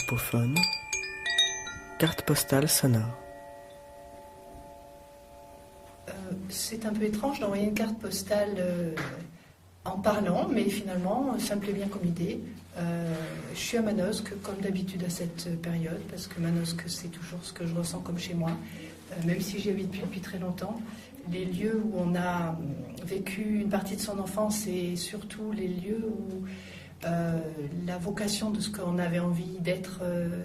Carpophone, carte postale sonore. C'est un peu étrange d'envoyer une carte postale en parlant, mais finalement, ça me plaît bien comme idée. Je suis à Manosque, comme d'habitude à cette période, parce que Manosque, c'est toujours ce que je ressens comme chez moi, même si j'y habite depuis très longtemps. Les lieux où on a vécu une partie de son enfance et surtout les lieux où la vocation de ce qu'on avait envie d'être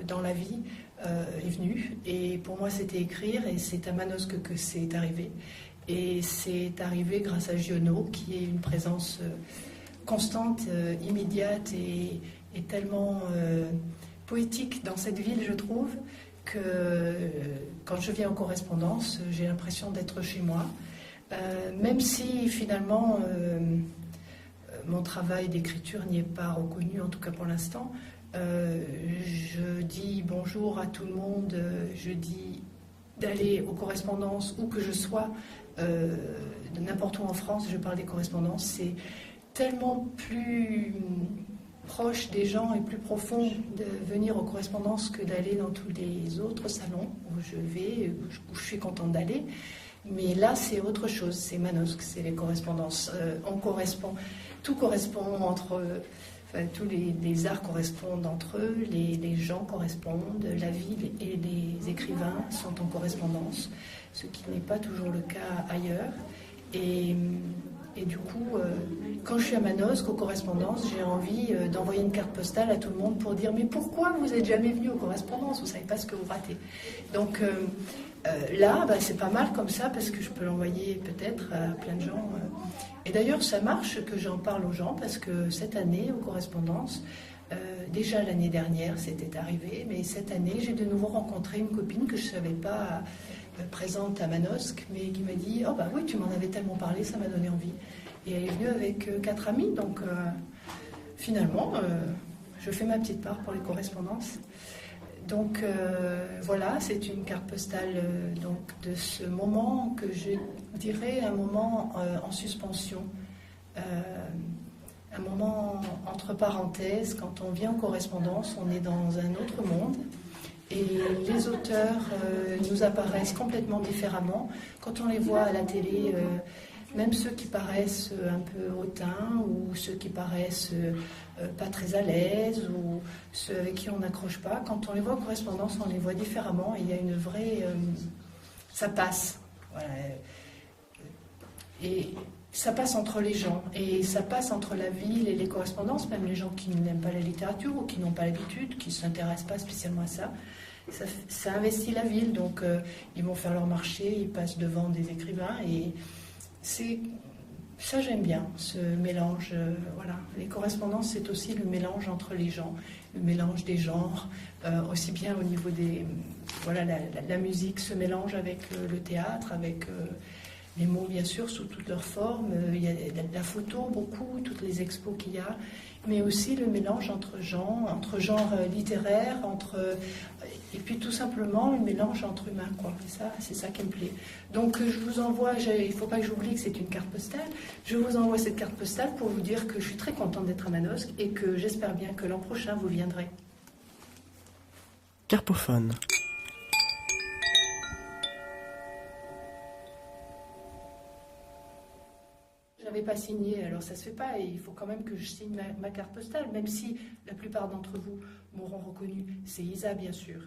dans la vie est venue. Et pour moi, c'était écrire, et c'est à Manosque que c'est arrivé. Et c'est arrivé grâce à Giono, qui est une présence constante, immédiate et tellement poétique dans cette ville, je trouve, que quand je viens en correspondance, j'ai l'impression d'être chez moi. Même si finalement mon travail d'écriture n'y est pas reconnu, en tout cas pour l'instant, je dis bonjour à tout le monde, je dis d'aller aux correspondances où que je sois, de n'importe où en France, je parle des correspondances, c'est tellement plus proche des gens et plus profond de venir aux correspondances que d'aller dans tous les autres salons où je vais, où je suis contente d'aller. Mais là, c'est autre chose, c'est Manosque, c'est les correspondances. On correspond, tout correspond entre... Enfin, tous les arts correspondent entre eux, les gens correspondent, la ville et les écrivains sont en correspondance, ce qui n'est pas toujours le cas ailleurs. Et du coup, quand je suis à Manosque, aux correspondances, j'ai envie d'envoyer une carte postale à tout le monde pour dire « Mais pourquoi vous n'êtes jamais venu aux correspondances? Vous ne savez pas ce que vous ratez. » Donc là, c'est pas mal comme ça, parce que je peux l'envoyer peut-être à plein de gens. Et d'ailleurs, ça marche que j'en parle aux gens, parce que cette année, aux correspondances, déjà l'année dernière, c'était arrivé, mais cette année, j'ai de nouveau rencontré une copine que je ne savais pas présente à Manosque, mais qui m'a dit « Oh bah oui, tu m'en avais tellement parlé, ça m'a donné envie. » Et elle est venue avec 4 amis, donc finalement, je fais ma petite part pour les correspondances. Donc voilà, c'est une carte postale donc, de ce moment que je dirais un moment en suspension, un moment entre parenthèses. Quand on vient en correspondance, on est dans un autre monde et les auteurs nous apparaissent complètement différemment. Quand on les voit à la télé, même ceux qui paraissent un peu hautains ou ceux qui paraissent pas très à l'aise ou ceux avec qui on n'accroche pas, quand on les voit en correspondance, on les voit différemment et il y a une vraie... ça passe. Voilà. Et ça passe entre les gens et ça passe entre la ville et les correspondances, même les gens qui n'aiment pas la littérature ou qui n'ont pas l'habitude, qui ne s'intéressent pas spécialement à ça. Ça investit la ville, donc ils vont faire leur marché, ils passent devant des écrivains et ça j'aime bien, ce mélange. Voilà. Les correspondances, c'est aussi le mélange entre les gens, le mélange des genres, aussi bien au niveau des... Voilà, la musique se mélange avec le théâtre, avec les mots bien sûr sous toutes leurs formes, il y a la photo beaucoup, toutes les expos qu'il y a, mais aussi le mélange entre genres littéraires, et puis tout simplement le mélange entre humains, quoi. Et ça, c'est ça qui me plaît. Donc je vous envoie, il ne faut pas que j'oublie que c'est une carte postale, je vous envoie cette carte postale pour vous dire que je suis très contente d'être à Manosque et que j'espère bien que l'an prochain vous viendrez. Carpophone. Je n'avais pas signé, alors ça se fait pas, et il faut quand même que je signe ma carte postale, même si la plupart d'entre vous m'auront reconnu. C'est Isa, bien sûr.